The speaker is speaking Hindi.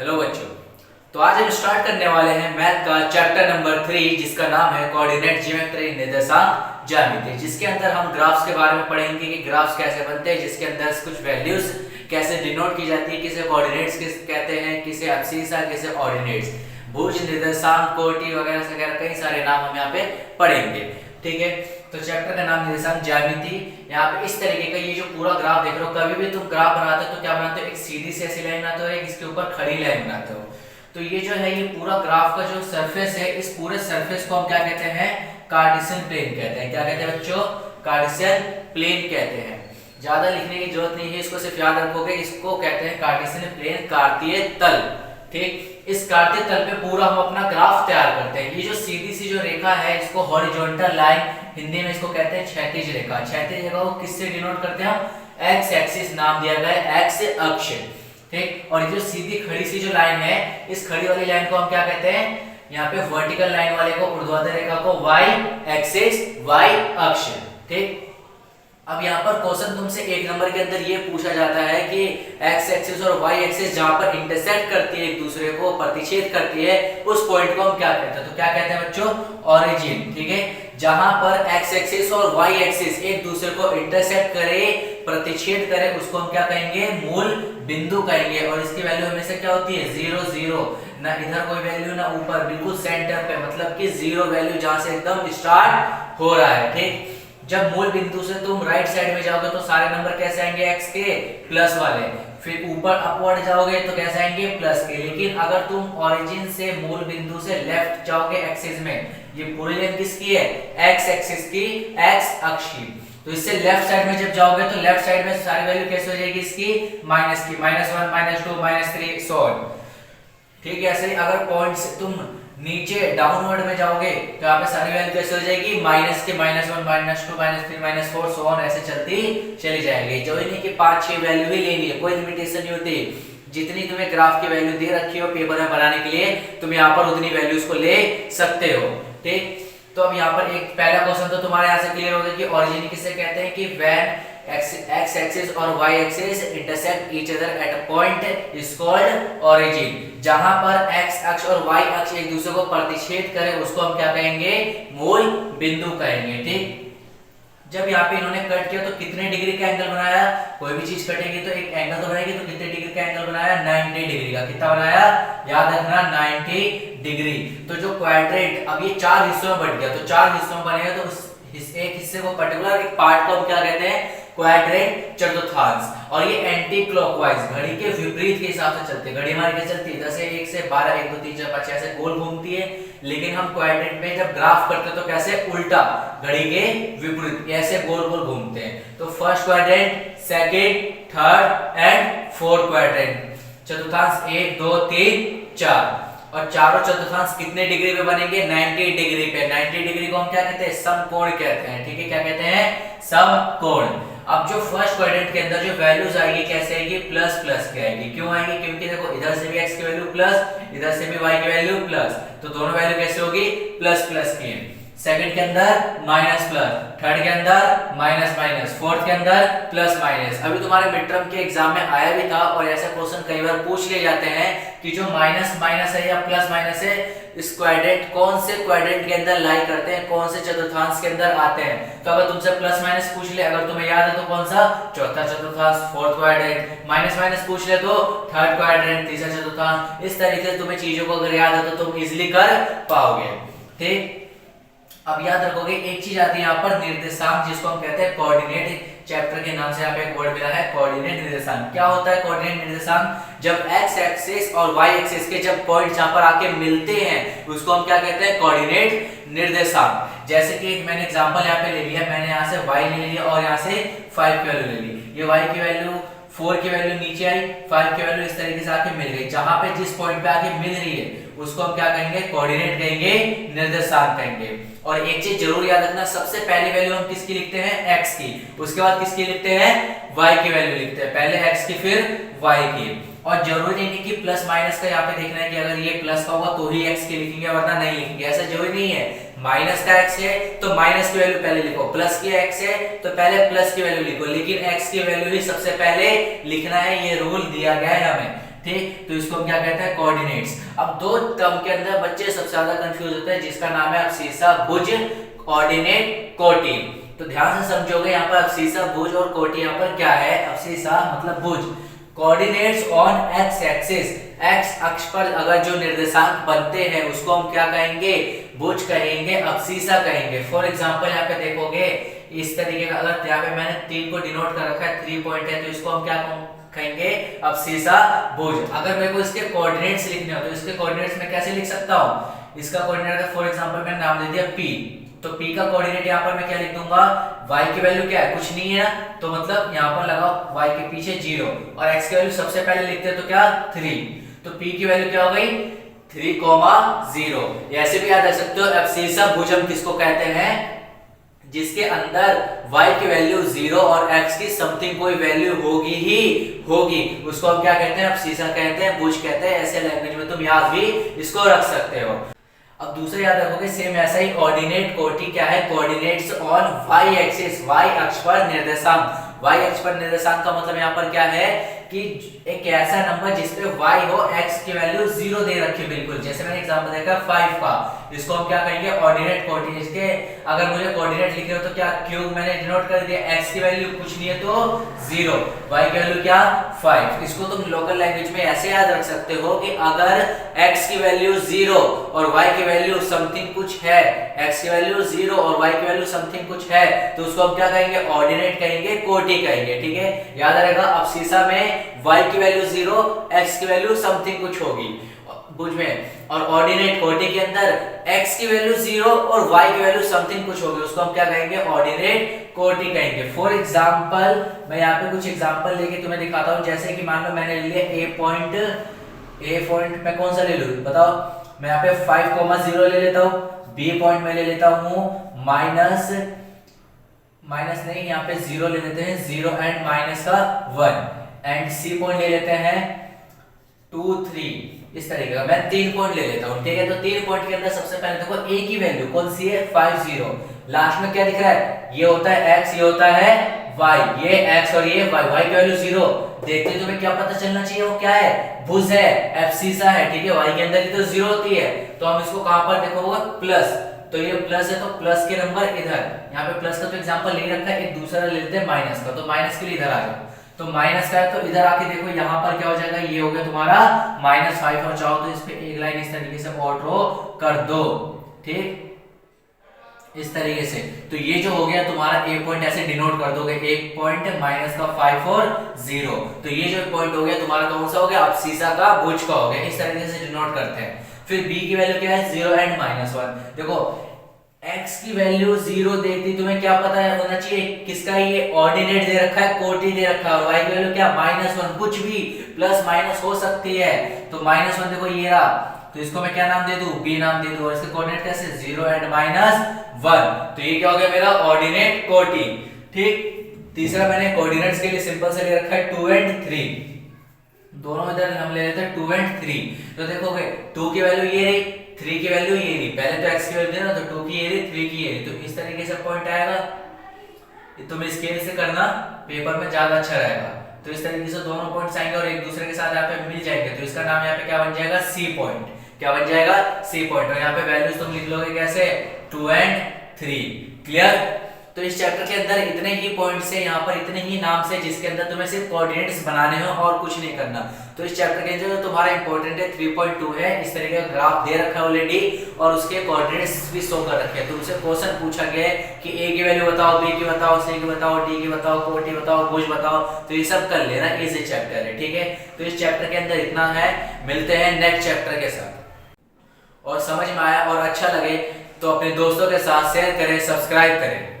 हेलो बच्चों। तो आज हम स्टार्ट करने वाले हैं मैथ का चैप्टर नंबर 3 जिसका नाम है कोऑर्डिनेट ज्योमेट्री निर्देशांक ज्यामिति, जिसके अंदर हम ग्राफ्स के बारे में पढ़ेंगे कि ग्राफ्स कैसे बनते हैं, जिसके अंदर कुछ वैल्यूज कैसे डिनोट की जाती है, किसे कोऑर्डिनेट्स कहते हैं, किसे अब्सिसा, किसे ऑर्डिनेट्स, भुज, निर्देशांक, कोटि वगैरह वगैरह कई सारे नाम हम यहाँ पे पढ़ेंगे। ठीक है, तो चैप्टर का नाम निर्देशांक ज्यामिति। यहाँ पे इस तरीके का ये जो पूरा ग्राफ देख रहे हो, कभी भी तुम ग्राफ बनाते हो तो क्या बनाते हो, एक सीधी सी ऐसी लाइन बनाते हो, एक इसके ऊपर खड़ी लाइन बनाते हो। तो ये जो है ये पूरा ग्राफ का जो सरफेस है, इस पूरे सरफेस को हम क्या कहते हैं, कार्टेशियन प्लेन कहते हैं। क्या कहते हैं बच्चों, कार्टेशियन प्लेन कहते हैं। ज्यादा लिखने की जरूरत नहीं है, इसको सिर्फ याद रखोगे, इसको कहते हैं कार्टेशियन प्लेन, कार्तीय तल। ठीक, इस कार्तीय तल पे पूरा हम अपना ग्राफ तैयार करते हैं। ये जो सीधी सी जो रेखा है इसको हॉरिजॉन्टल लाइन, हिंदी में इसको कहते हैं क्षैतिज रेखा। क्षैतिज रेखा को किससे डिनोट करते हैं हम, एक्स एक्सिस नाम दिया गया है, एक्स अक्ष। ठीक, और ये जो सीधी खड़ी सी जो लाइन है, इस खड़ी वाली लाइन को हम क्या कहते हैं, यहाँ पे वर्टिकल लाइन वाले को, ऊर्ध्वाधर रेखा को वाई एक्सिस, वाई अक्ष। ठीक, अब यहाँ पर क्वेश्चन तुमसे एक नंबर के अंदर ये पूछा जाता है कि एक्स एक्सिस और वाई एक्सिस जहां पर इंटरसेक्ट करती है, एक दूसरे को प्रतिच्छेद करती है, उस पॉइंट को हम क्या कहते हैं, तो क्या कहते हैं बच्चों, ओरिजिन। ठीक है, जहां पर एक्स एक्सिस और वाई एक्सिस एक दूसरे को इंटरसेक्ट करे, प्रतिच्छेद करे, उसको हम क्या कहेंगे, मूल बिंदु कहेंगे। और इसकी वैल्यू हमेशा क्या होती है, 0 0, ना इधर कोई वैल्यू ना ऊपर, बिल्कुल सेंटर पे, मतलब कि 0 वैल्यू जहां से एकदम स्टार्ट हो रहा है। ठीक, जब मूल बिंदु से तुम राइट साइड में जाओगे तो सारे नंबर कैसे आएंगे, x के प्लस वाले, फिर ऊपर अपवर्ड जाओगे तो कैसे आएंगे, प्लस के। लेकिन अगर तुम ओरिजिन से मूल बिंदु से लेफ्ट जाओगे एक्सिस में, ये पूरी लाइन किसकी है, x एक्सिस की, x अक्ष की, तो इससे लेफ्ट साइड में जब जाओगे तो लेफ्ट साइड में सारी वैल्यू कैसे हो जाएगी इसकी, माइनस की, -1 -2 -3 सो ऑन। ठीक है, ऐसे ही अगर पॉइंट से तुम नीचे डाउनवर्ड में जाओगे तो यहाँ पे सारी वैल्यू कैसे हो जाएगी, माइनस के, -1 -2 -3 -4 सो ऑन, ऐसे चलती चली जाएगी। जो नहीं कि 5-6 वैल्यू ही लेनी है, कोई लिमिटेशन नहीं होती। जितनी तुम्हें ग्राफ की वैल्यू दे रखी हो पेपर में बनाने के लिए, तुम यहाँ पर उतनी वैल्यूज को ले सकते हो। ठीक, तो अब यहाँ पर एक पहला क्वेश्चन तो तुम्हारे यहाँ से क्लियर हो गया कि ओरिजिन किसे कहते हैं, कि व्हेन x एक्सिस और y axis intersect each other at a point is called origin. जहां पर x अक्ष और y अक्ष एक दूसरे को प्रतिच्छेद करे उसको हम क्या कहेंगे, मूल बिंदु कहेंगे। ठीक, जब यहाँ पे इन्होंने कट किया तो कितने डिग्री का एंगल बनाया, कोई भी चीज कटेगी तो एक एंगल तो बनाएगी, तो कितने डिग्री का एंगल बनाया, 90 डिग्री का। कितना बनाया, याद रखना, 90 डिग्री। तो जो क्वाड्रेंट, अब ये 4 हिस्सों में बट गया, तो 4 हिस्सों में बनेगा, तो उस एक हिस्से को, पर्टिकुलर एक पार्ट को हम क्या कहते हैं, क्वाड्रेंट, चतुर्थांश। और ये एंटी क्लॉकवाइज, घड़ी के विपरीत के हिसाब से चलती है। घड़ी हमारी क्या चलती है, जैसे 1 से 12, 1 2 3 4 5 ऐसे गोल घूमती है, लेकिन हम क्वाड्रेंट में जब ग्राफ करते हैं तो कैसे, उल्टा, घड़ी के विपरीत, ऐसे गोल गोल घूमते हैं। तो first quadrant, second, third and fourth quadrant, चतुर्थांश 1 2 3 4, और चारों चतुर्थांश कितने डिग्री पे बनेंगे, 90 डिग्री पे। 90 डिग्री को हम क्या कहते हैं, समकोण कहते हैं। ठीक है, क्या कहते हैं, समकोण। अब जो फर्स्ट क्वाड्रेंट के अंदर जो वैल्यूज आएगी कैसे आएगी, प्लस प्लस की आएगी। क्यों आएगी, क्योंकि देखो इधर से भी x की वैल्यू प्लस, इधर से भी y की वैल्यू प्लस, तो दोनों वैल्यू कैसे होगी, प्लस प्लस की। सेकंड के अंदर माइनस प्लस, थर्ड के अंदर माइनस माइनस, फोर्थ के अंदर प्लस माइनस। अभी तुम्हारे मिड टर्म के एग्जाम में आया भी था, और ऐसे क्वेश्चन कई बार पूछ लिए जाते हैं कि जो माइनस माइनस है या प्लस माइनस है, इस क्वाड्रेंट, कौन से क्वाड्रेंट के अंदर लाई करते हैं, कौन से चतुर्थांश के अंदर आते हैं। तो अगर तुमसे प्लस माइनस पूछ ले, अगर तुम्हें याद है तो कौन सा, चौथा चतुर्थांश, फोर्थ क्वाड्रेंट। माइनस माइनस पूछ ले तो थर्ड क्वाड्रेंट, तीसरा चतुर्थांश। इस तरीके से तुम्हें चीजों को अगर याद है तो तुम इजीली कर पाओगे। ठीक, अब याद रखोगे एक चीज आती है यहाँ पर, निर्देशांक, जिसको हम कहते हैं कोऑर्डिनेट। चैप्टर के नाम से यहाँ पे एक वर्ड मिला है, कोऑर्डिनेट निर्देशांक। क्या होता है कोऑर्डिनेट निर्देशांक, जब x एक्सिस और y एक्सिस के जब पॉइंट जहां पर आके मिलते हैं उसको हम क्या कहते हैं, कोऑर्डिनेट निर्देशांक। जैसे कि एक मैंने एग्जांपल यहाँ पे ले लिया, मैंने यहाँ से y ले लिया और यहाँ से 5 की वैल्यू ले ली। ये y की वैल्यू, 4 की वैल्यू नीचे आई, 5 की वैल्यू इस तरीके से आके मिल गई। जहां पे जिस पॉइंट पे आके मिल रही है उसको हम क्या कहेंगे, कोऑर्डिनेट कहेंगे, निर्देशांक कहेंगे। और एक चीज जरूर याद रखना, सबसे पहली वैल्यू हम किसकी लिखते हैं, x की, उसके बाद किसकी लिखते हैं, y की वैल्यू लिखते हैं, पहले x की फिर y की। और जरूरी नहीं कि प्लस माइनस का यहाँ पे देखना है कि अगर ये प्लस का होगा तो ही x के लिखेंगे वरना नहीं लिखेंगे, ऐसा जरूरी नहीं है। माइनस का x है तो माइनस की वैल्यू पहले लिखो, प्लस की x है तो पहले प्लस की वैल्यू लिखो, लेकिन x की वैल्यू ही सबसे पहले लिखना है, ये रूल दिया गया है हमें। ठीक, तो इसको हम क्या कहते हैं, कोऑर्डिनेट्स। अब दो टर्म के अंदर बच्चे सबसे ज्यादा कंफ्यूज होते हैं, जिसका नाम है अब्सीसा भुज, कोऑर्डिनेट कोटि। तो ध्यान से समझोगे, यहाँ पर अब्सीसा भुज और कोटि यहाँ पर क्या है, अब्सीसा मतलब भुज, coordinates on x axis, x अक्ष पर अगर जो निर्देशांक बनते हैं उसको हम क्या कहेंगे, भुज कहेंगे, अब्सीसा कहेंगे। फॉर एग्जांपल यहाँ पे देखोगे इस तरीके का, अगर यहाँ पे मैंने 3 को डिनोट कर रखा है, 3 पॉइंट है, तो इसको हम क्या कहेंगे, अब्सीसा भुज। अगर मेरे को इसके कोऑर्डिनेट्स लिखने हो तो इसके कोऑर्डिनेट्स मैं कैसे लिख सकता हूँ, इसका कोऑर्डिनेट फॉर एग्जांपल मैंने नाम दे दिया p, तो p का कोऑर्डिनेट यहाँ पर मैं क्या लिख दूंगा, y की वैल्यू क्या है, कुछ नहीं है, तो मतलब यहाँ पर लगाओ y के पीछे 0 और x की वैल्यू सबसे पहले लिखते हैं तो क्या 3, तो p की वैल्यू क्या हो गई 3,0। ऐसे भी याद रख सकते हो, अब्सीसा भुज हम किसको कहते हैं, जिसके अंदर y की वैल्यू 0 और x की समथिंग कोई वैल्यू होगी ही होगी, उसको हम क्या कहते हैं, अब्सीसा कहते हैं, भुज कहते हैं। ऐसे लैंग्वेज में तुम याद भी इसको रख सकते हो। अब दूसरा याद रखोगे सेम ऐसा ही, कोऑर्डिनेट कोटि क्या है, coordinates on y axis, y अक्ष पर निर्देशांक। y अक्ष पर निर्देशांक का मतलब यहाँ पर क्या है कि एक ऐसा नंबर जिसपे y हो, x की वैल्यू 0 दे रखी है बिल्कुल, जैसे मैंने एग्जांपल देखा 5 का, इसको हम क्या कहेंगे, ऑर्डिनेट कोटि। इसके अगर मुझे कोऑर्डिनेट लिखने हो तो क्या क्यूब मैंने डिनोट कर दिया, x की वैल्यू कुछ नहीं है तो 0, y की वैल्यू क्या 5। इसको तुम लोकल लैंग्वेज में ऐसे याद रख सकते हो कि अगर x की वैल्यू 0 और y की वैल्यू समथिंग कुछ है, x की वैल्यू 0 और y की वैल्यू समथिंग कुछ है, तो उसको हम क्या कहेंगे, ऑर्डिनेट कहेंगे, कोटि कहेंगे। ठीक है, याद रहेगा, अब्सीसा में y की वैल्यू 0, x की वैल्यू समथिंग कुछ होगी भुज में, और ऑर्डिनेट कोटि के अंदर x की वैल्यू 0 और y की वैल्यू समथिंग कुछ होगी, उसको हम क्या कहेंगे, ऑर्डिनेट कोटि कहेंगे। फॉर एग्जांपल मैं यहाँ पे कुछ एग्जांपल लेके तुम्हें दिखाता हूँ, जैसे कि मान लो मैंने ले लिया a पॉइंट, मैं कौन सा ले लूं बताओ, मैं यहाँ पे 5,0 ले लेता हूँ, b पॉइंट में ले लेता हूँ माइनस नहीं, यहाँ पे 0 ले लेते हैं, 0 एंड माइनस का 1, एंड c पॉइंट ले लेते हैं 2, 3, इस तरीके का मैं 3 पॉइंट ले लेता हूँ। ठीक है, तो 3 पॉइंट के अंदर सबसे पहले देखो a की वैल्यू कौन सी है, 50, लास्ट में क्या दिख रहा है, ये होता है x, ये होता है y, ये x और ये y की वैल्यू 0, देखते तुम्हें क्या पता चलना चाहिए, वो क्या है, भुज है, अब्सीसा है। ठीक है, y के अंदर ही तो 0 होती है, तो हम इसको कहां पर देखोगे, प्लस, तो ये प्लस है तो प्लस के नंबर इधर, यहाँ पे प्लस का तो एग्जांपल नहीं रखा है, एक दूसरा ले लेते हैं माइनस का, तो माइनस के लिए इधर आ जाओ, तो माइनस का है तो इधर आके देखो, यहाँ पर क्या हो जाएगा, ये हो गया तुम्हारा -5, और चाहो तो इस पे एक लाइन इस तरीके से और ड्रॉ कर दो। ठीक, इस तरीके से, तो ये जो हो गया तुम्हारा a पॉइंट, ऐसे डिनोट कर दोगे, 1 पॉइंट माइनस का 5 और 0, तो ये जो पॉइंट हो गया तुम्हारा कौन सा हो गया, अब्सीसा का भुज का हो गया, इस तरीके से डिनोट करते हैं। फिर b की वैल्यू क्या है, 0 एंड -1। देखो x की वैल्यू 0 देती, तुम्हें क्या पता है होना चाहिए, किसका, ये ऑर्डिनेट दे रखा है, कोटि दे रखा है, और y की वैल्यू क्या -1, कुछ भी प्लस माइनस हो सकती है, तो -1 देखो ये रहा, तो इसको मैं क्या नाम दे दूं, b नाम दे दूं, और इसके कोऑर्डिनेट कैसे 0 एंड -1, तो ये क्या हो गया मेरा ऑर्डिनेट कोटि। ठीक, तीसरा मैंने कोऑर्डिनेट्स के लिए सिंपल से ले रखा है 2 एंड 3, दोनों इधर हम ले लेते हैं 2 एंड 3, तो देखोगे 2 की वैल्यू ये रही, 3 की वैल्यू ये रही, पहले तो x की वैल्यू देना, तो 2 की ये रही, 3 की ये रही, तो इस तरीके से पॉइंट आएगा, तुम स्केल से करना, पेपर में ज्यादा अच्छा रहेगा, तो इस तरीके से दोनों पॉइंट्स आएंगे और एक दूसरे के साथ यहाँ पे मिल जाएंगे, तो इसका नाम यहाँ पे क्या बन जाएगा, c पॉइंट, क्या बन जाएगा, c पॉइंट, और यहाँ पे वैल्यूज तुम लिख लोगे कैसे, 2 एंड 3। क्लियर, तो इस चैप्टर के अंदर इतने ही पॉइंट्स है, यहाँ पर इतने ही नाम से, जिसके अंदर तुम्हें सिर्फ कोऑर्डिनेट्स बनाने हैं और कुछ नहीं करना। तो इस चैप्टर के अंदर तुम्हारा इंपॉर्टेंट है 3.2 है, इस तरीके का ग्राफ दे रखा है ऑलरेडी, और उसके कोऑर्डिनेट्स भी शो कर रखे हैं। तुमसे क्वेश्चन पूछा गया है कि a की वैल्यू बताओ, b की बताओ, c की बताओ, d की बताओ, कोटि बताओ, भुज बताओ, तो ये सब कर लेना, इजी चैप्टर है। ठीक है, तो इस चैप्टर के अंदर इतना है, मिलते हैं नेक्स्ट चैप्टर के साथ। और समझ में आया और अच्छा लगे तो अपने दोस्तों के साथ शेयर करें, सब्सक्राइब करें।